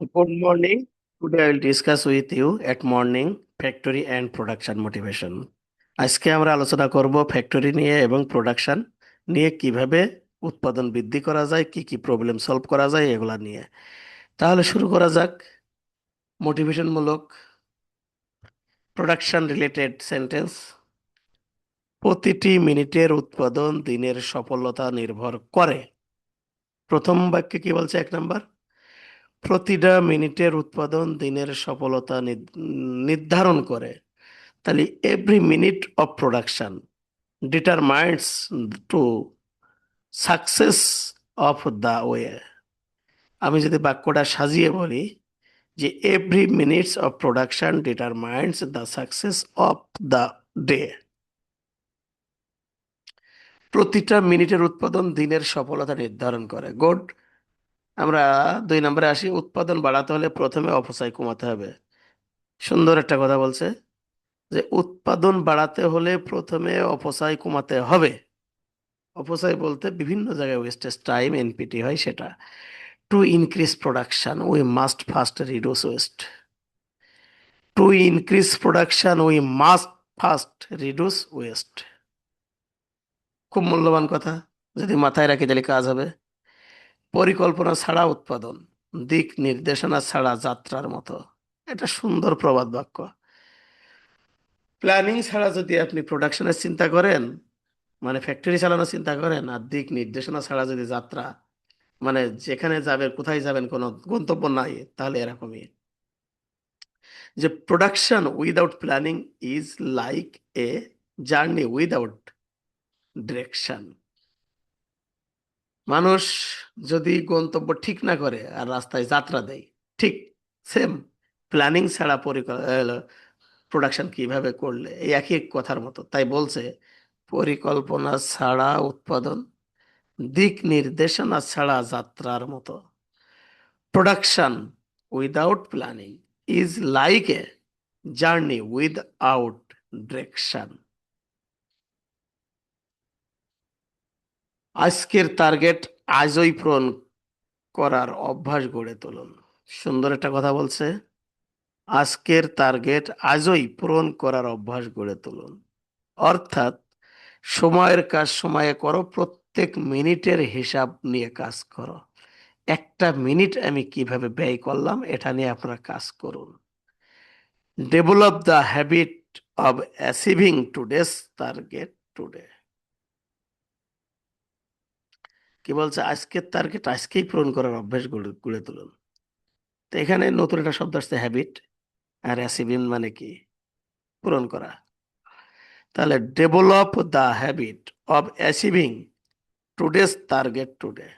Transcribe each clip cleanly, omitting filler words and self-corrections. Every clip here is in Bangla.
Good morning. Today I will discuss with you at morning factory and production motivation. আজকে আমরা আলোচনা করব ফ্যাক্টরি নিয়ে এবং প্রোডাকশন নিয়ে কিভাবে উৎপাদন বৃদ্ধি করা যায়, কি কি প্রবলেম সলভ করা যায় এগুলা নিয়ে। তাহলে শুরু করা যাক। মোটিভেশন মূলক প্রোডাকশন রিলেটেড সেন্টেন্স। প্রতিটি মিনিটের উৎপাদন দিনের সফলতা নির্ভর করে। প্রথম বাক্যে কি বলছে? 1 নাম্বার, প্রতিটা মিনিটের উৎপাদন দিনের সফলতা নির্ধারণ করে। তাহলে every minute of production determines to success of the way. আমি যদি বাক্যটা সাজিয়ে বলি যে every minutes of production determines the success of the day. প্রতিটা মিনিটের উৎপাদন দিনের সফলতা নির্ধারণ করে। গুড। আমরা 2 নম্বরে আসি। উৎপাদন বাড়াতে হলে প্রথমে অপচয় কমাতে হবে। সুন্দর একটা কথা বলছে যে উৎপাদন বাড়াতে হলে প্রথমে অপচয় কমাতে হবে। অপচয় বলতে বিভিন্ন জায়গায় ওয়েস্টেজ টাইম এনপিটি হয় সেটা। To increase production we must first reduce West. To increase production we must first reduce West. খুব মূল্যবান কথা, যদি মাথায় রাখি তাহলে কাজ হবে। পরিকল্পনা ছাড়া উৎপাদন, দিক নির্দেশনা ছাড়া যাত্রার মতো। এটা সুন্দর প্রবাদ বাক্য। প্ল্যানিং ছাড়া যদি আপনি প্রোডাকশনের চিন্তা করেন, মানে ফ্যাক্টরি চালানোর চিন্তা করেন, আর দিক নির্দেশনা ছাড়া যদি যাত্রা, মানে যেখানে যাবেন কোথায় যাবেন কোনো গন্তব্য নাই, তাহলে এরকমই। যে production without planning is like a journey without direction. মানুষ যদি গন্তব্য ঠিক না করে আর রাস্তায় যাত্রা দেয়, ঠিক সেম প্ল্যানিং ছাড়া প্রোডাকশন কিভাবে করলে এই একই কথার মতো। তাই বলছে পরিকল্পনা ছাড়া উৎপাদন, দিক নির্দেশনা ছাড়া যাত্রার মতো। Production without planning is like a journey without direction. আজকের টার্গেট আজই পূরণ করার অভ্যাস গড়ে তুলুন। সুন্দর একটা কথা বলছে, আজকের টার্গেট আজই পূরণ করার অভ্যাস গড়ে তুলুন। অর্থাৎ সময়ের কাজ সময়ে করো, প্রত্যেক মিনিটের হিসাব নিয়ে কাজ করো। একটা মিনিট আমি কিভাবে ব্যয় করলাম এটা নিয়ে আপনারা কাজ করুন। Develop the habit of achieving today's target today. কি বলছে? আজকের টার্গেট আজকেই পূরণ করার অভ্যাস গড়ে গড়ে তুলুন। তো এখানে নতুন একটা শব্দ আসছে হ্যাবিট, আর অ্যাচিভিং মানে কি? পূরণ করা। তাহলে develop the habit of achieving today's target today.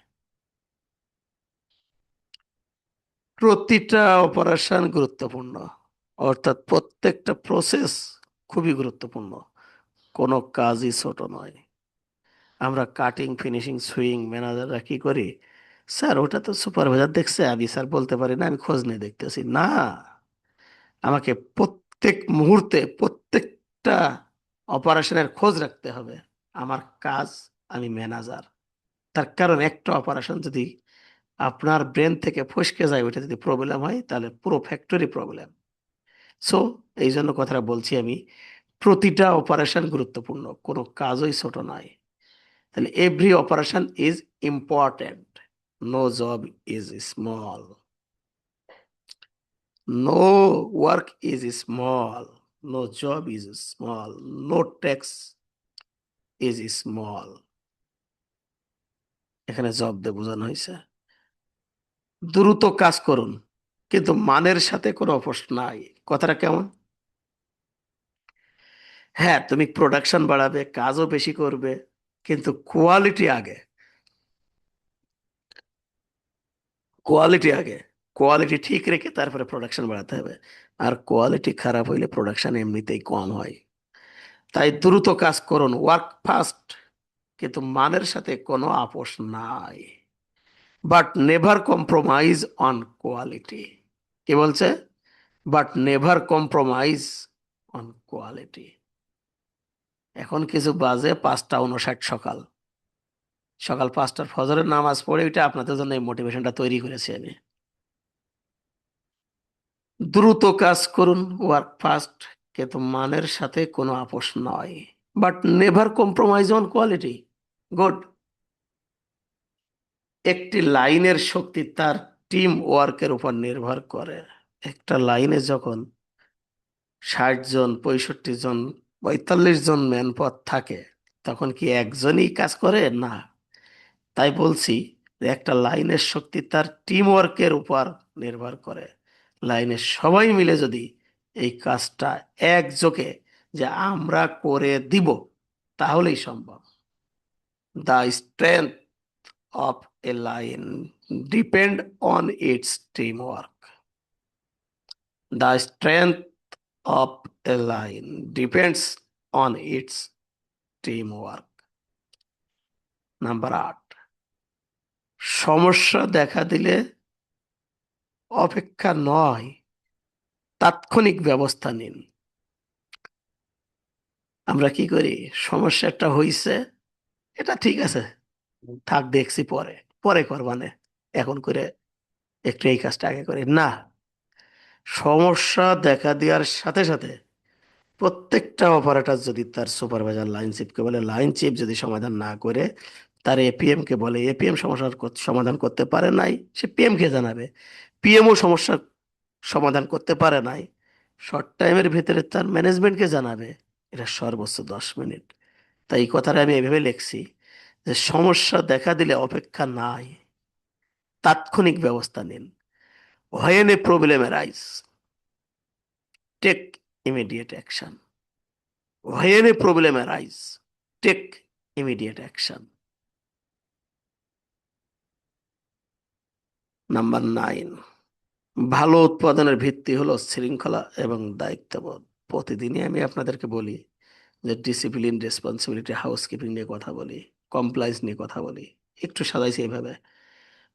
প্রতিটা অপারেশন গুরুত্বপূর্ণ, অর্থাৎ প্রত্যেকটা প্রসেস খুবই গুরুত্বপূর্ণ, কোনো কাজই ছোট নয়। আমরা কাটিং ফিনিশিং সুইং ম্যানেজাররা কি করি? স্যার ওটা তো সুপারভাইজার দেখছে, আমি স্যার বলতে পারি না, আমি খোঁজ নিয়ে দেখতেছি না। আমাকে প্রত্যেক মুহূর্তে প্রত্যেকটা অপারেশনের খোঁজ রাখতে হবে। আমার কাজ, আমি ম্যানেজার। তার কারণ একটা অপারেশন যদি আপনার ব্রেন থেকে ফসকে যায়, ওইটা যদি প্রবলেম হয় তাহলে পুরো ফ্যাক্টরি প্রবলেম। সো এই জন্য কথাটা বলছি আমি, প্রতিটা অপারেশন গুরুত্বপূর্ণ, কোনো কাজই ছোট নয়। তাহলে every operation is important, no job is small, no work is small, no job is small, no tax is small. এখানে জব দিয়ে বোঝানো হয়েছে দ্রুত কাজ করুন কিন্তু মানের সাথে কোনো আপোষ নাই। কথাটা কেমন? হ্যাঁ, তুমি প্রোডাকশন বাড়াবে, কাজও বেশি করবে, কিন্তু কোয়ালিটি আগে। কোয়ালিটি আগে। কোয়ালিটি ঠিক রেখে তারপরে প্রোডাকশন বাড়াতে হবে। আর কোয়ালিটি খারাপ হইলে প্রোডাকশন এমনিতেই কম হয়। তাই দ্রুত কাজ করুন, ওয়ার্ক ফাস্ট, কিন্তু মানের সাথে কোনো আপোষ নাই। But never compromise on quality. কি বলছে? But never compromise on quality. এখন কিছু বাজে 5টা 59 সকাল। সকাল 5টার ফজরের নামাজ পড়ে ওইটা আপনাদের জন্য এই মোটিভেশনটা তৈরি করেছি আমি। দ্রুত কাজ করুন, ওয়ার্ক ফাস্ট, কিন্তু মানের সাথে কোনো আপোষ নয়, but never compromise on quality. Good. একটি লাইনের শক্তি তার টিম ওয়ার্কের উপর নির্ভর করে। একটা লাইনে যখন 60 জন, 65 জন, 45 জন ম্যান পাওয়ার থাকে, তখন কি একজনই কাজ করে? না। তাই বলছি যে একটা লাইনের শক্তি তার টিম ওয়ার্কের উপর নির্ভর করে। লাইনের সবাই মিলে যদি এই কাজটা একযোগে যে আমরা করে দিব, তাহলেই সম্ভব। The strength of A line depend on it's team work. The strength of A line depends on it's team work. Number 8, সমস্যা দেখা দিলে অপেক্ষা নয়, তাৎক্ষণিক ব্যবস্থা নিন। আমরা কি করি? সমস্যা একটা হইছে, এটা ঠিক আছে, থাক দেখছি পরে, পরে করবানে, এখন করে একটু এই কাজটা আগে করি না। সমস্যা দেখা দেওয়ার সাথে সাথে প্রত্যেকটা অপারেটর যদি তার সুপারভাইজার লাইন চিফকে বলে, লাইন চিফ যদি সমাধান না করে তার এপিএম কে বলে, এপিএম সমস্যার সমাধান করতে পারে নাই, সে পিএম কে জানাবে, পিএমও সমস্যা সমাধান করতে পারে নাই, শর্ট টাইমের ভিতরে তার ম্যানেজমেন্টকে জানাবে। এটা সর্বোচ্চ 10 মিনিট। তাই এই কথাটা আমি এভাবে লিখছি যে সমস্যা দেখা দিলে অপেক্ষা নাই, তাৎক্ষণিক ব্যবস্থা নিন। When a problem arise, take immediate action. When a problem arise, take immediate action. Number 9, ভালো উৎপাদনের ভিত্তি হলো শৃঙ্খলা এবং দায়িত্ববোধ। প্রতিদিনই আমি আপনাদেরকে বলি যে ডিসিপ্লিন, রেসপন্সিবিলিটি, হাউসকিপিং নিয়ে কথা বলি, কমপ্লায়েন্স নিয়ে কথা বলি, একটু সাজাইছি এইভাবে।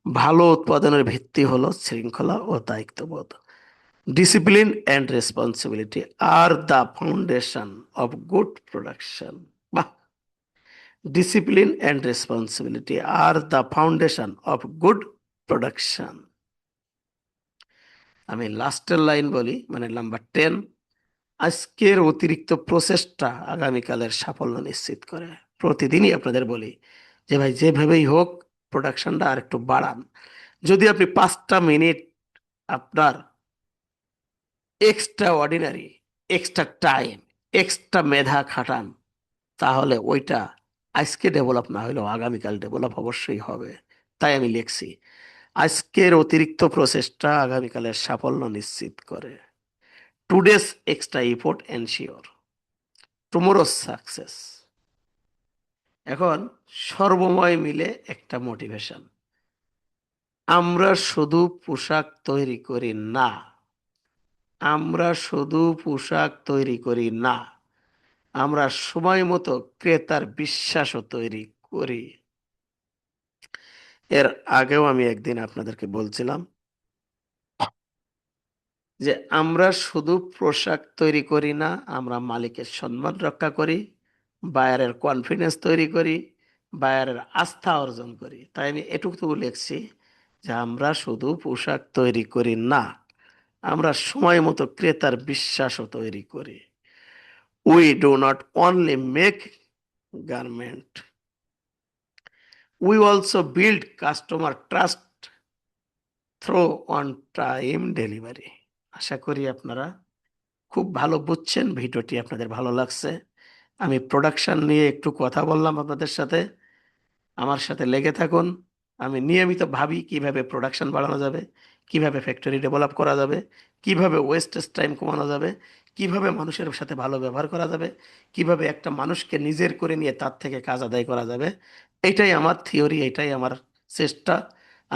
ভালো উৎপাদনের ভিত্তি হলো শৃঙ্খলা ও দায়িত্ববোধ। Discipline and responsibility are the foundation of good production. বাহ! Discipline and responsibility are the foundation of good production. আমি লাস্টের লাইন বলি, মানে নাম্বার 10, আজকের অতিরিক্ত প্রচেষ্টা আগামীকালের সাফল্য নিশ্চিত করে। প্রতিদিনই আপনাদের বলি যে ভাই যেভাবেই হোক প্রোডাকশনটা আর একটু বাড়ান। যদি আপনি 5টা মিনিট আপনার extra ordinary, extra time, extra মেধা খাটান, তাহলে ওইটা আজকে ডেভেলপ না হলেও আগামীকাল ডেভেলপ অবশ্যই হবে। তাই আমি লিখছি, আজকের অতিরিক্ত প্রচেষ্টা আগামীকালের সাফল্য নিশ্চিত করে। Today's extra effort ensure tomorrow's success. এখন সর্বময় মিলে একটা মোটিভেশন। আমরা শুধু পোশাক তৈরি করি না, আমরা শুধু পোশাক তৈরি করি না, আমরা সময় মতো ক্রেতার বিশ্বাসও তৈরি করি। এর আগেও আমি একদিন আপনাদেরকে বলছিলাম যে আমরা শুধু পোশাক তৈরি করি না, আমরা মালিকের সম্মান রক্ষা করি, বায়ারের কনফিডেন্স তৈরি করি, বায়ারের আস্থা অর্জন করি। তাই আমি এটুকু লিখছি যে আমরা শুধু পোশাক তৈরি করি না, আমরা সময় মতো ক্রেতার বিশ্বাসও তৈরি করি। We do not only make garment, we also build customer trust through on time delivery. আশা করি আপনারা খুব ভালো বুঝছেন, ভিডিওটি আপনাদের ভালো লাগছে। আমি প্রোডাকশন নিয়ে একটু কথা বললাম আপনাদের সাথে, আমার সাথে লেগে থাকুন। আমি নিয়মিত ভাবি কিভাবে প্রোডাকশন বাড়ানো যাবে, কিভাবে ফ্যাক্টরি ডেভেলপ করা যাবে, কিভাবে ওয়েস্টেজ টাইম কমানো যাবে, কিভাবে মানুষের সাথে ভালো ব্যবহার করা যাবে, কিভাবে একটা মানুষকে নিজের করে নিয়ে তার থেকে কাজ আদায় করা যাবে। এটাই আমার থিওরি, এটাই আমার চেষ্টা।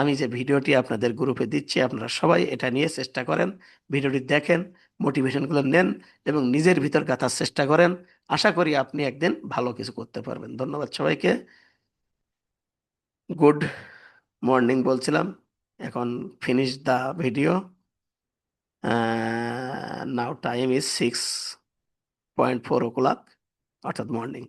আমি যে ভিডিওটি আপনাদের গ্রুপে দিচ্ছি, আপনারা সবাই এটা নিয়ে চেষ্টা করেন, ভিডিওটি দেখেন, মোটিভেশনগুলো নেন এবং নিজের ভিতর গাঁথার চেষ্টা করেন। আশা করি আপনি একদিন ভালো কিছু করতে পারবেন। ধন্যবাদ সবাইকে। গুড মর্নিং বলছিলাম, এখন finish the video. Now time is 6:04 o'clock, অর্থাৎ মর্নিং।